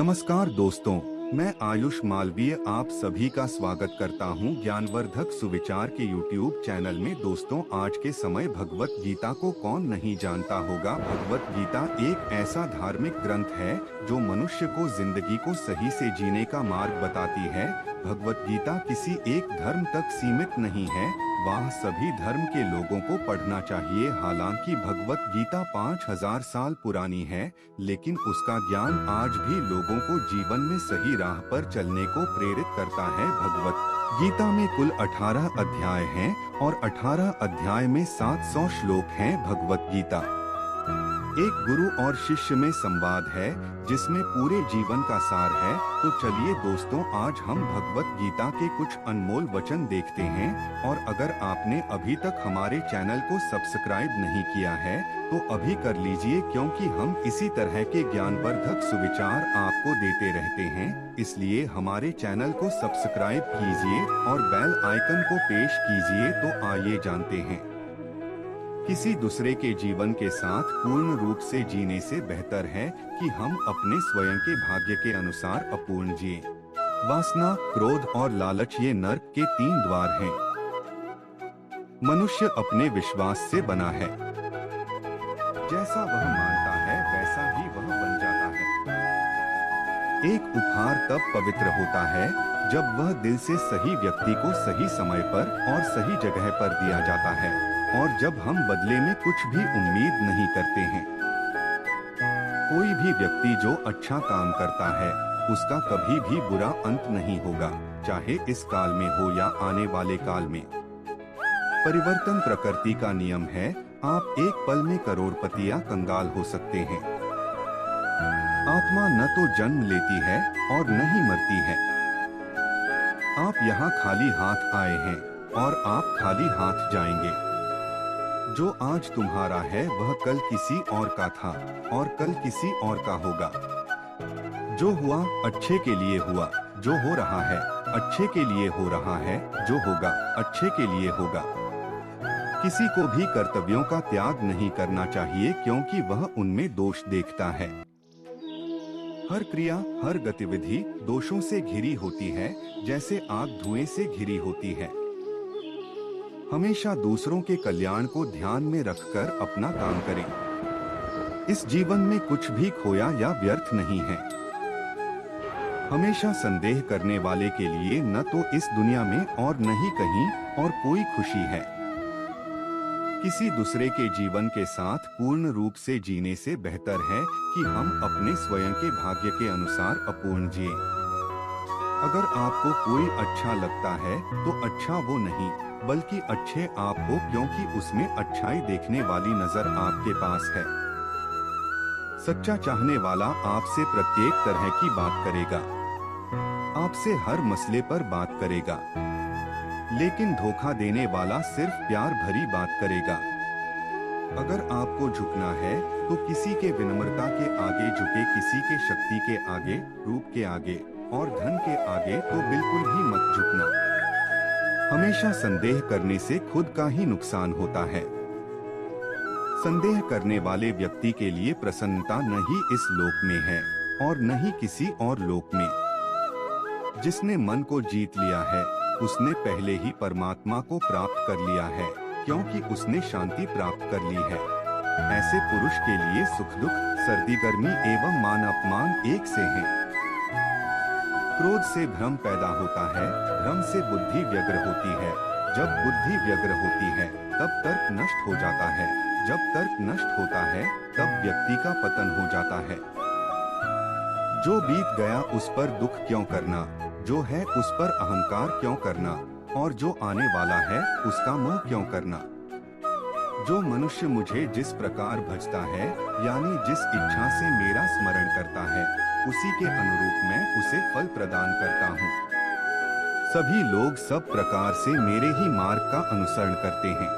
नमस्कार दोस्तों, मैं आयुष मालवीय आप सभी का स्वागत करता हूं ज्ञानवर्धक सुविचार के YouTube चैनल में। दोस्तों, आज के समय भगवत गीता को कौन नहीं जानता होगा। भगवत गीता एक ऐसा धार्मिक ग्रंथ है जो मनुष्य को जिंदगी को सही से जीने का मार्ग बताती है। भगवत गीता किसी एक धर्म तक सीमित नहीं है, वह सभी धर्म के लोगों को पढ़ना चाहिए। हालांकि भगवत गीता 5000 साल पुरानी है, लेकिन उसका ज्ञान आज भी लोगों को जीवन में सही राह पर चलने को प्रेरित करता है। भगवत गीता में कुल 18 अध्याय हैं और 18 अध्याय में 700 श्लोक हैं। भगवत गीता एक गुरु और शिष्य में संवाद है जिसमें पूरे जीवन का सार है। तो चलिए दोस्तों, आज हम भगवत गीता के कुछ अनमोल वचन देखते हैं। और अगर आपने अभी तक हमारे चैनल को सब्सक्राइब नहीं किया है तो अभी कर लीजिए, क्योंकि हम इसी तरह के ज्ञानवर्धक सुविचार आपको देते रहते हैं। इसलिए हमारे चैनल को सब्सक्राइब कीजिए और बेल आइकन को पेश कीजिए। तो आइए जानते हैं, किसी दूसरे के जीवन के साथ पूर्ण रूप से जीने से बेहतर है कि हम अपने स्वयं के भाग्य के अनुसार अपूर्ण जिए। वासना, क्रोध और लालच ये नर्क के 3 द्वार हैं। मनुष्य अपने विश्वास से बना है, जैसा वह मानता है वैसा ही वह बन जाता है। एक उपहार तब पवित्र होता है जब वह दिल से सही व्यक्ति को सही समय पर और सही जगह पर दिया जाता है, और जब हम बदले में कुछ भी उम्मीद नहीं करते हैं। कोई भी व्यक्ति जो अच्छा काम करता है उसका कभी भी बुरा अंत नहीं होगा, चाहे इस काल में हो या आने वाले काल में। परिवर्तन प्रकृति का नियम है। आप एक पल में करोड़पति या कंगाल हो सकते हैं। आत्मा न तो जन्म लेती है और न ही मरती है। आप यहाँ खाली हाथ आए हैं और आप खाली हाथ जाएंगे। जो आज तुम्हारा है वह कल किसी और का था और कल किसी और का होगा। जो हुआ अच्छे के लिए हुआ, जो हो रहा है अच्छे के लिए हो रहा है, जो होगा अच्छे के लिए होगा। किसी को भी कर्तव्यों का त्याग नहीं करना चाहिए, क्योंकि वह उनमें दोष देखता है। हर क्रिया, हर गतिविधि दोषों से घिरी होती है, जैसे आग धुएं से घिरी होती है। हमेशा दूसरों के कल्याण को ध्यान में रखकर अपना काम करें। इस जीवन में कुछ भी खोया या व्यर्थ नहीं है। हमेशा संदेह करने वाले के लिए न तो इस दुनिया में और न ही कहीं और कोई खुशी है। किसी दूसरे के जीवन के साथ पूर्ण रूप से जीने से बेहतर है कि हम अपने स्वयं के भाग्य के अनुसार अपूर्ण जिए। अगर आपको कोई अच्छा लगता है तो अच्छा वो नहीं बल्कि अच्छे आप हो, क्योंकि उसमें अच्छाई देखने वाली नजर आपके पास है। सच्चा चाहने वाला आपसे प्रत्येक तरह की बात करेगा, आपसे हर मसले पर बात करेगा, लेकिन धोखा देने वाला सिर्फ प्यार भरी बात करेगा। अगर आपको झुकना है तो किसी के विनम्रता के आगे झुके, किसी के शक्ति के आगे, रूप के आगे और धन के आगे तो बिल्कुल ही मत झुकना। हमेशा संदेह करने से खुद का ही नुकसान होता है। संदेह करने वाले व्यक्ति के लिए प्रसन्नता न ही इस लोक में है और न ही किसी और लोक में। जिसने मन को जीत लिया है उसने पहले ही परमात्मा को प्राप्त कर लिया है, क्योंकि उसने शांति प्राप्त कर ली है। ऐसे पुरुष के लिए सुख दुख, सर्दी गर्मी एवं मान अपमान एक से हैं। क्रोध से भ्रम पैदा होता है, भ्रम से बुद्धि व्यग्र होती है। जब बुद्धि व्यग्र होती है तब तर्क नष्ट हो जाता है। जब तर्क नष्ट होता है तब व्यक्ति का पतन हो जाता है। जो बीत गया उस पर दुख क्यों करना, जो है उस पर अहंकार क्यों करना, और जो आने वाला है उसका मोह क्यों करना। जो मनुष्य मुझे जिस प्रकार भजता है, यानी जिस इच्छा से मेरा स्मरण करता है, उसी के अनुरूप मैं उसे फल प्रदान करता हूँ। सभी लोग सब प्रकार से मेरे ही मार्ग का अनुसरण करते हैं।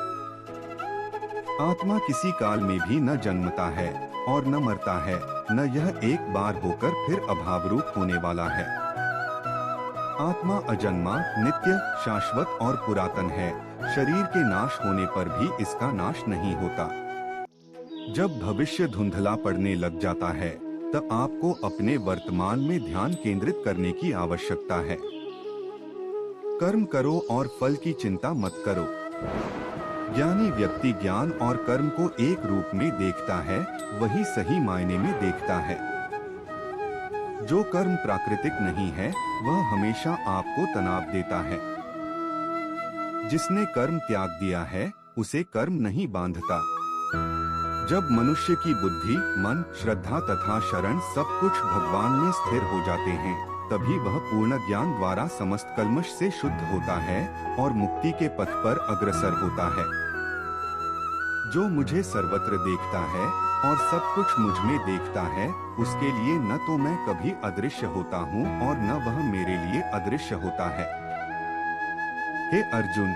आत्मा किसी काल में भी न जन्मता है और न मरता है, न यह एक बार होकर फिर अभाव रूप होने वाला है। आत्मा अजन्मा, नित्य, शाश्वत और पुरातन है। शरीर के नाश होने पर भी इसका नाश नहीं होता। जब भविष्य धुंधला पड़ने लग जाता है तब आपको अपने वर्तमान में ध्यान केंद्रित करने की आवश्यकता है। कर्म करो और फल की चिंता मत करो। ज्ञानी व्यक्ति ज्ञान और कर्म को एक रूप में देखता है, वही सही मायने में देखता है। जो कर्म प्राकृतिक नहीं है, वह हमेशा आपको तनाव देता है। जिसने कर्म त्याग दिया है, उसे कर्म नहीं बांधता। जब मनुष्य की बुद्धि, मन, श्रद्धा तथा शरण सब कुछ भगवान में स्थिर हो जाते हैं, तभी वह पूर्ण ज्ञान द्वारा समस्त कल्मश से शुद्ध होता है और मुक्ति के पथ पर अग्रसर होता है। जो मुझे सर्वत्र देखता है और सब कुछ मुझ में देखता है, उसके लिए न तो मैं कभी अदृश्य होता हूँ और न वह मेरे लिए अदृश्य होता है। हे अर्जुन,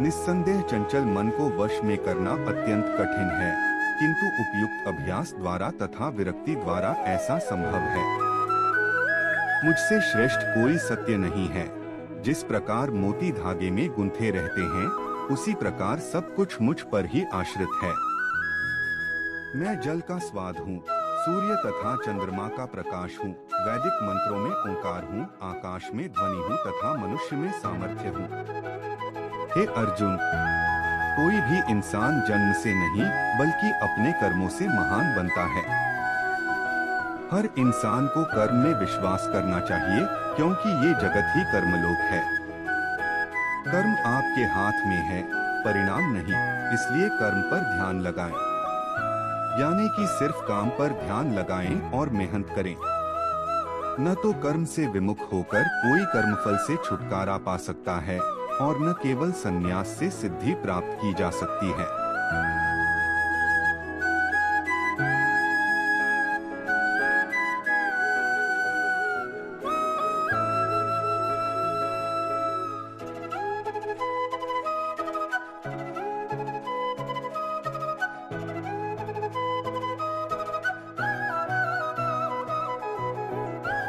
निस्संदेह चंचल मन को वश में करना अत्यंत कठिन है, किंतु उपयुक्त अभ्यास द्वारा तथा विरक्ति द्वारा ऐसा संभव है। मुझसे श्रेष्ठ कोई सत्य नहीं है। जिस प्रकार मोती धागे में गुंथे रहते हैं, उसी प्रकार सब कुछ मुझ पर ही आश्रित है। मैं जल का स्वाद हूँ, सूर्य तथा चंद्रमा का प्रकाश हूँ, वैदिक मंत्रों में ओंकार हूँ, आकाश में ध्वनि हूँ तथा मनुष्य में सामर्थ्य हूँ। हे अर्जुन, कोई भी इंसान जन्म से नहीं बल्कि अपने कर्मों से महान बनता है। हर इंसान को कर्म में विश्वास करना चाहिए, क्योंकि ये जगत ही कर्मलोक है। कर्म आपके हाथ में है, परिणाम नहीं, इसलिए कर्म पर ध्यान लगाएं। यानी कि सिर्फ काम पर ध्यान लगाएं और मेहनत करें। न तो कर्म से विमुख होकर कोई कर्मफल से छुटकारा पा सकता है और न केवल संन्यास से सिद्धि प्राप्त की जा सकती है।